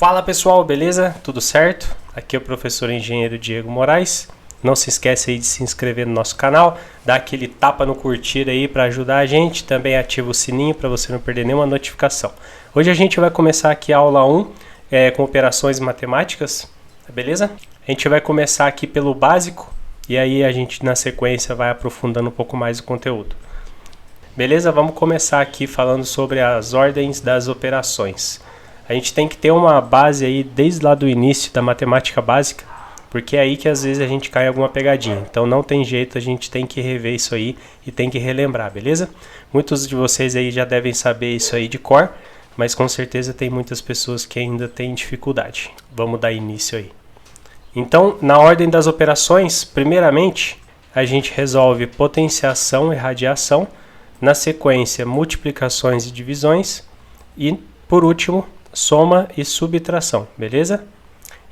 Fala pessoal, beleza? Tudo certo? Aqui é o professor engenheiro Diego Moraes. Não se esquece aí de se inscrever no nosso canal, dá aquele tapa no curtir aí para ajudar a gente, também ativa o sininho para você não perder nenhuma notificação. Hoje a gente vai começar aqui a aula 1 com operações matemáticas, beleza? A gente vai começar aqui pelo básico e aí a gente na sequência vai aprofundando um pouco mais o conteúdo. Beleza? Vamos começar aqui falando sobre as ordens das operações. A gente tem que ter uma base aí desde lá do início da matemática básica, porque é aí que às vezes a gente cai em alguma pegadinha. Então não tem jeito, a gente tem que rever isso aí e tem que relembrar, beleza? Muitos de vocês aí já devem saber isso aí de cor, mas com certeza tem muitas pessoas que ainda têm dificuldade. Vamos dar início aí. Então, na ordem das operações, primeiramente, a gente resolve potenciação e radiação, na sequência, multiplicações e divisões e, por último, soma e subtração, beleza?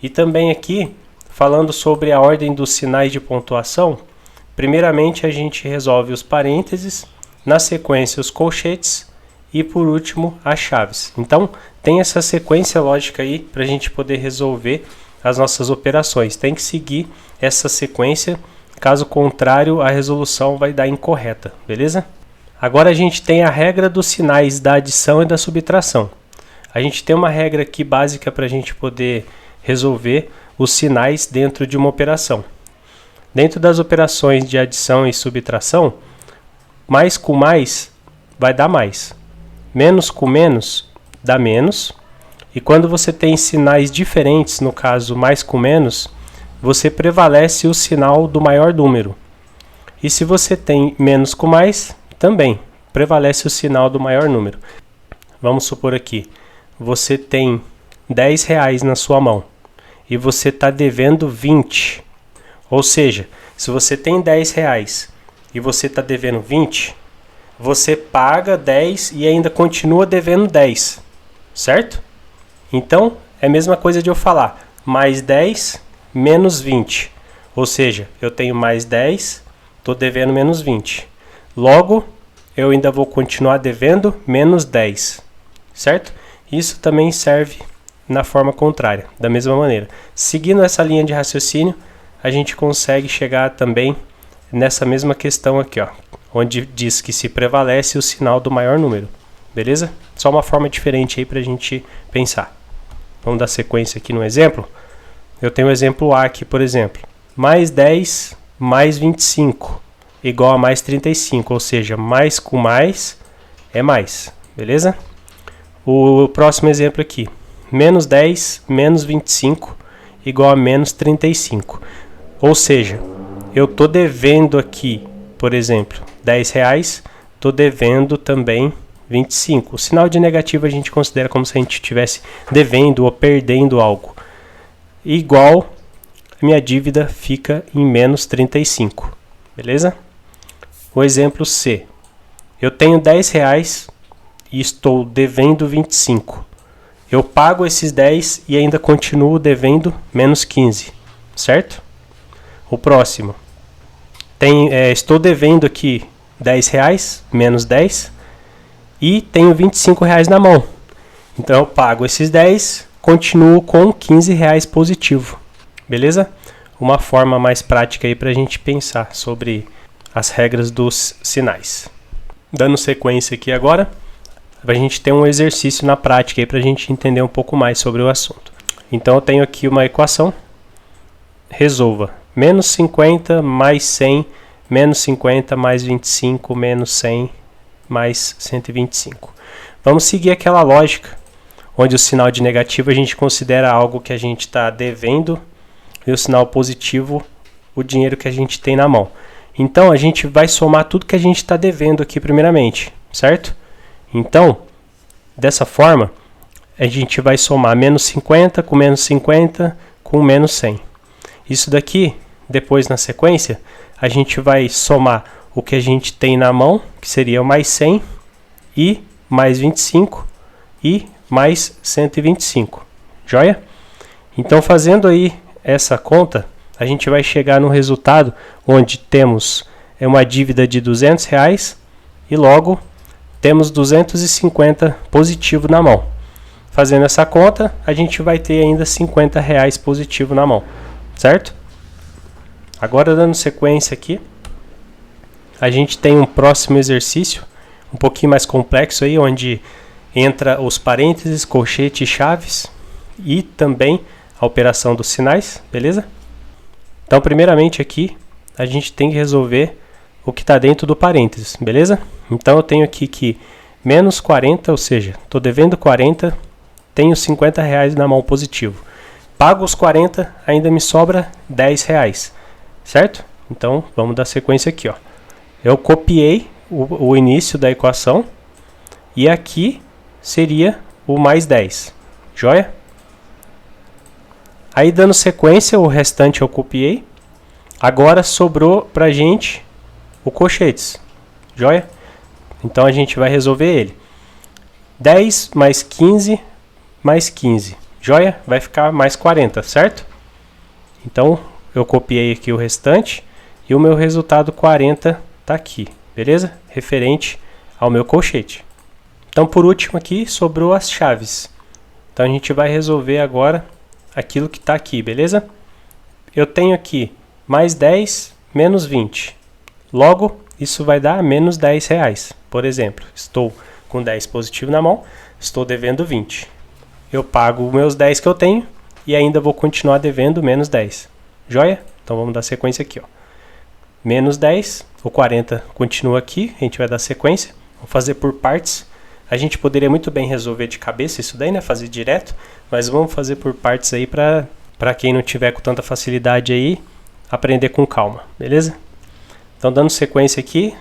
E também aqui, falando sobre a ordem dos sinais de pontuação, primeiramente a gente resolve os parênteses, na sequência os colchetes e por último as chaves. Então tem essa sequência lógica aí para a gente poder resolver as nossas operações. Tem que seguir essa sequência, caso contrário a resolução vai dar incorreta, beleza? Agora a gente tem a regra dos sinais da adição e da subtração. A gente tem uma regra aqui básica para a gente poder resolver os sinais dentro de uma operação. Dentro das operações de adição e subtração, mais com mais vai dar mais. Menos com menos dá menos. E quando você tem sinais diferentes, no caso mais com menos, você prevalece o sinal do maior número. E se você tem menos com mais, também prevalece o sinal do maior número. Vamos supor aqui, você tem R$10 na sua mão e você está devendo 20. Ou seja, se você tem R$10 e você está devendo 20, você paga 10 e ainda continua devendo 10, certo? Então, é a mesma coisa de eu falar, mais 10 menos 20. Ou seja, eu tenho mais 10, estou devendo menos 20. Logo, eu ainda vou continuar devendo menos 10, certo? Isso também serve na forma contrária, da mesma maneira. Seguindo essa linha de raciocínio, a gente consegue chegar também nessa mesma questão aqui, ó, onde diz que se prevalece o sinal do maior número, beleza? Só uma forma diferente aí para a gente pensar. Vamos dar sequência aqui no exemplo. Eu tenho o exemplo A aqui, por exemplo. Mais 10 mais 25 igual a mais 35, ou seja, mais com mais é mais, beleza? O próximo exemplo aqui, menos 10 menos 25 igual a menos 35. Ou seja, eu estou devendo aqui, por exemplo, R$10, estou devendo também 25. O sinal de negativo a gente considera como se a gente estivesse devendo ou perdendo algo. Igual, a minha dívida fica em menos 35, beleza? O exemplo C, eu tenho R$10 e estou devendo 25. Eu pago esses 10 e ainda continuo devendo menos 15, certo? O próximo. Estou devendo aqui R$10, menos 10, e tenho R$25 na mão. Então eu pago esses 10, continuo com R$15 positivo, beleza? Uma forma mais prática aí para a gente pensar sobre as regras dos sinais. Dando sequência aqui agora, a gente tem um exercício na prática para a gente entender um pouco mais sobre o assunto. Então eu tenho aqui uma equação. Resolva menos 50 mais 100, menos 50 mais 25, menos 100 mais 125. Vamos seguir aquela lógica, onde o sinal de negativo a gente considera algo que a gente está devendo e o sinal positivo, o dinheiro que a gente tem na mão. Então a gente vai somar tudo que a gente está devendo aqui primeiramente, certo? Então, dessa forma, a gente vai somar menos 50 com menos 50 com menos 100. Isso daqui, depois na sequência, a gente vai somar o que a gente tem na mão, que seria o mais 100, e mais 25, e mais 125. Joia? Então, fazendo aí essa conta, a gente vai chegar no resultado onde temos uma dívida de R$200 e logo temos 250 positivo na mão. fazendo essa conta, a gente vai ter ainda R$50 positivo na mão, certo? Agora, dando sequência aqui, a gente tem um próximo exercício, um pouquinho mais complexo aí, onde entra os parênteses, colchete e chaves, e também a operação dos sinais, beleza? Então, primeiramente aqui, a gente tem que resolver o que está dentro do parênteses, beleza? Então, eu tenho aqui que menos 40, ou seja, estou devendo 40, tenho R$50 na mão positivo. Pago os 40, ainda me sobra R$10, certo? Então, vamos dar sequência aqui, ó. Eu copiei o início da equação e aqui seria o mais 10, joia? Aí, dando sequência, o restante eu copiei. Agora sobrou pra gente o colchetes, joia? Então a gente vai resolver ele. 10 mais 15 mais 15, joia? Vai ficar mais 40, certo? Então eu copiei aqui o restante e o meu resultado 40 tá aqui, beleza? Referente ao meu colchete. Então, por último aqui sobrou as chaves. Então a gente vai resolver agora aquilo que está aqui, beleza? Eu tenho aqui mais 10 menos 20. Logo, isso vai dar menos R$10. Por exemplo, estou com 10 positivo na mão, estou devendo 20. Eu pago os meus 10 que eu tenho e ainda vou continuar devendo menos 10. Joia? Então vamos dar sequência aqui, ó. Menos 10, o 40 continua aqui, a gente vai dar sequência. Vamos fazer por partes. A gente poderia muito bem resolver de cabeça isso daí, né? Fazer direto, mas vamos fazer por partes aí para quem não tiver com tanta facilidade aí, aprender com calma, beleza? Então, dando sequência aqui,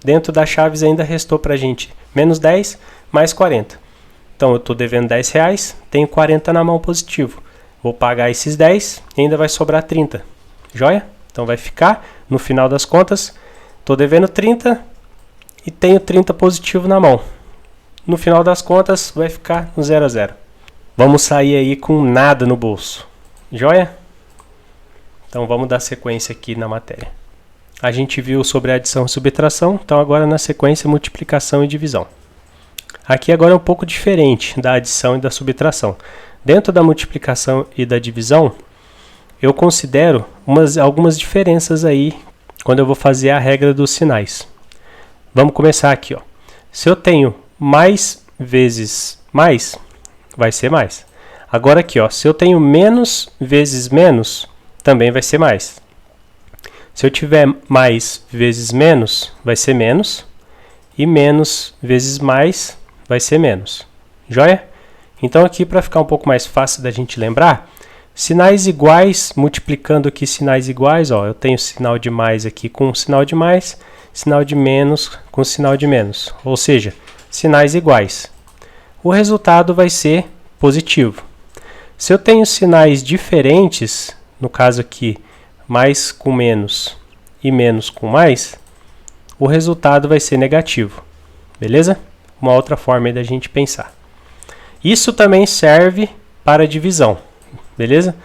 dentro das chaves ainda restou pra gente menos 10 mais 40. Então, eu estou devendo R$10, tenho 40 na mão positivo. Vou pagar esses 10 e ainda vai sobrar 30, joia? Então, vai ficar, no final das contas, estou devendo 30 e tenho 30 positivo na mão. No final das contas, vai ficar no 0 a 0. Vamos sair aí com nada no bolso. Joia? Então, vamos dar sequência aqui na matéria. A gente viu sobre adição e subtração, então agora na sequência, multiplicação e divisão. Aqui agora é um pouco diferente da adição e da subtração. Dentro da multiplicação e da divisão, eu considero algumas diferenças aí quando eu vou fazer a regra dos sinais. Vamos começar aqui, ó. Se eu tenho mais vezes mais, vai ser mais. Agora aqui, ó, se eu tenho menos vezes menos, também vai ser mais. Se eu tiver mais vezes menos, vai ser menos. E menos vezes mais, vai ser menos. Joia? Então aqui, para ficar um pouco mais fácil da gente lembrar, sinais iguais, multiplicando aqui sinais iguais, ó, eu tenho sinal de mais aqui com sinal de mais, sinal de menos com sinal de menos. Ou seja, sinais iguais. O resultado vai ser positivo. Se eu tenho sinais diferentes, no caso aqui, mais com menos e menos com mais, o resultado vai ser negativo. Beleza? Uma outra forma aí da gente pensar. Isso também serve para divisão. Beleza?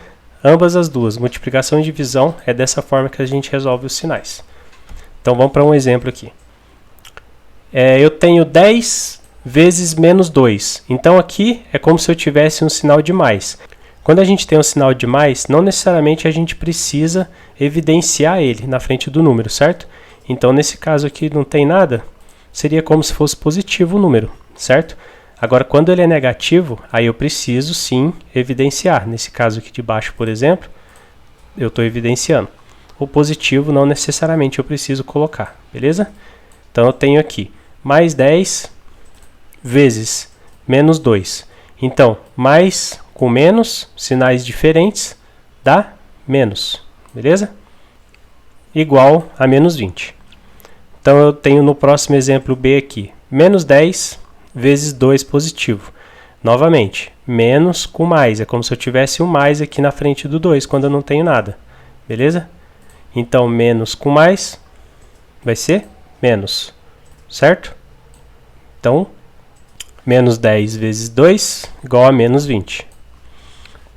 Ambas as duas, multiplicação e divisão, é dessa forma que a gente resolve os sinais. Então vamos para um exemplo aqui. Eu tenho 10 vezes menos 2. Então aqui é como se eu tivesse um sinal de mais. Quando a gente tem um sinal de mais, não necessariamente a gente precisa evidenciar ele na frente do número, certo? Então nesse caso aqui não tem nada, seria como se fosse positivo o número, certo? Agora quando ele é negativo, aí eu preciso sim evidenciar. Nesse caso aqui de baixo, por exemplo, eu estou evidenciando. O positivo não necessariamente eu preciso colocar, beleza? Então eu tenho aqui mais 10 vezes menos 2. Então, mais com menos, sinais diferentes, dá menos, beleza? Igual a menos 20. Então, eu tenho no próximo exemplo B aqui, menos 10 vezes 2 positivo. Novamente, menos com mais, é como se eu tivesse um mais aqui na frente do 2, quando eu não tenho nada, beleza? Então, menos com mais vai ser menos, certo? Então, menos 10 vezes 2 igual a menos 20.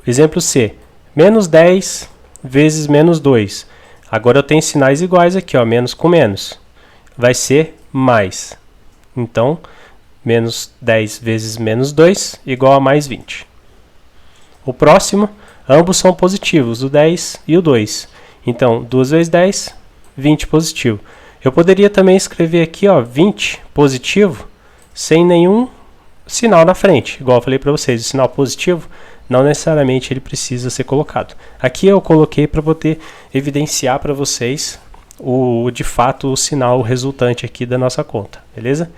Exemplo C. Menos 10 vezes menos 2. Agora eu tenho sinais iguais aqui, ó, menos com menos. Vai ser mais. Então, menos 10 vezes menos 2, igual a mais 20. O próximo, ambos são positivos, o 10 e o 2. Então, 2 vezes 10, 20 positivo. Eu poderia também escrever aqui, ó, 20 positivo, sem nenhum sinal na frente. Igual eu falei para vocês, o sinal positivo, não necessariamente ele precisa ser colocado. Aqui eu coloquei para poder evidenciar para vocês de fato o sinal resultante aqui da nossa conta, beleza?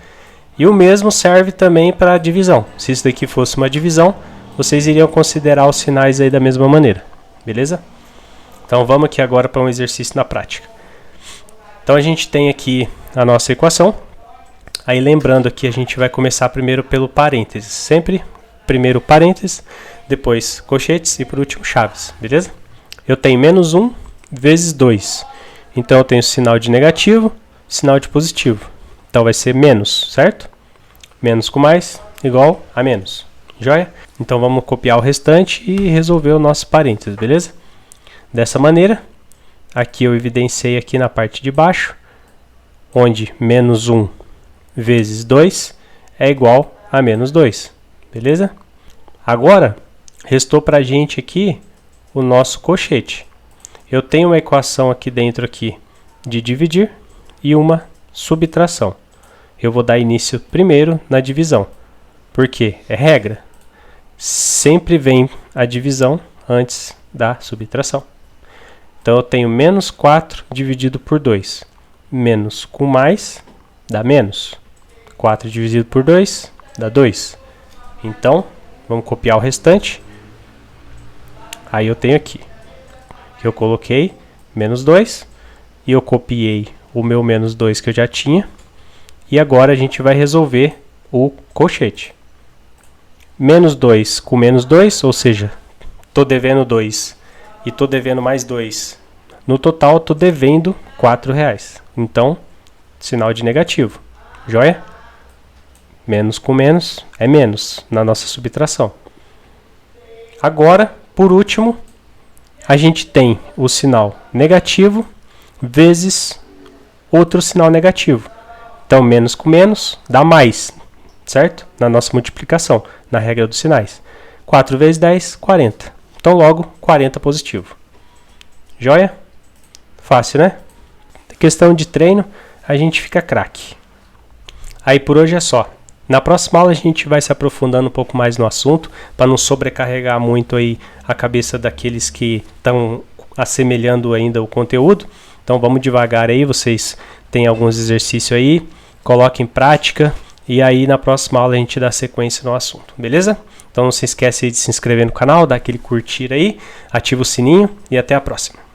E o mesmo serve também para a divisão. Se isso daqui fosse uma divisão, vocês iriam considerar os sinais aí da mesma maneira, beleza? Então vamos aqui agora para um exercício na prática. Então a gente tem aqui a nossa equação. Aí lembrando que a gente vai começar primeiro pelo parênteses. Sempre primeiro parênteses, depois colchetes e por último chaves, beleza? Eu tenho menos 1 vezes 2. Então eu tenho sinal de negativo, sinal de positivo. Então vai ser menos, certo? Menos com mais, igual a menos. Joia? Então vamos copiar o restante e resolver o nosso parênteses, beleza? Dessa maneira, aqui eu evidenciei aqui na parte de baixo, onde menos 1 vezes 2 é igual a menos 2, beleza? Agora, restou para a gente aqui o nosso colchete. Eu tenho uma equação aqui dentro aqui de dividir e uma subtração. Eu vou dar início primeiro na divisão, porque é regra. Sempre vem a divisão antes da subtração. Então eu tenho menos 4 dividido por 2. Menos com mais dá menos. 4 dividido por 2 dá 2. Então, vamos copiar o restante. Aí eu tenho aqui que eu coloquei menos 2 e eu copiei o meu menos 2 que eu já tinha. E agora a gente vai resolver o colchete. Menos 2 com menos 2, ou seja, estou devendo 2 e estou devendo mais 2. No total, estou devendo R$4. Então, sinal de negativo. Joia? Menos com menos é menos na nossa subtração. Agora, por último, a gente tem o sinal negativo vezes outro sinal negativo. Então, menos com menos dá mais, certo? Na nossa multiplicação, na regra dos sinais. 4 vezes 10, 40. Então, logo, 40 positivo. Joia? Fácil, né? Questão de treino, a gente fica craque. Aí, por hoje é só. Na próxima aula a gente vai se aprofundando um pouco mais no assunto, para não sobrecarregar muito aí a cabeça daqueles que estão assemelhando ainda o conteúdo. Então vamos devagar aí, vocês têm alguns exercícios aí, coloquem em prática e aí na próxima aula a gente dá sequência no assunto, beleza? Então não se esquece aí de se inscrever no canal, dar aquele curtir aí, ativa o sininho e até a próxima.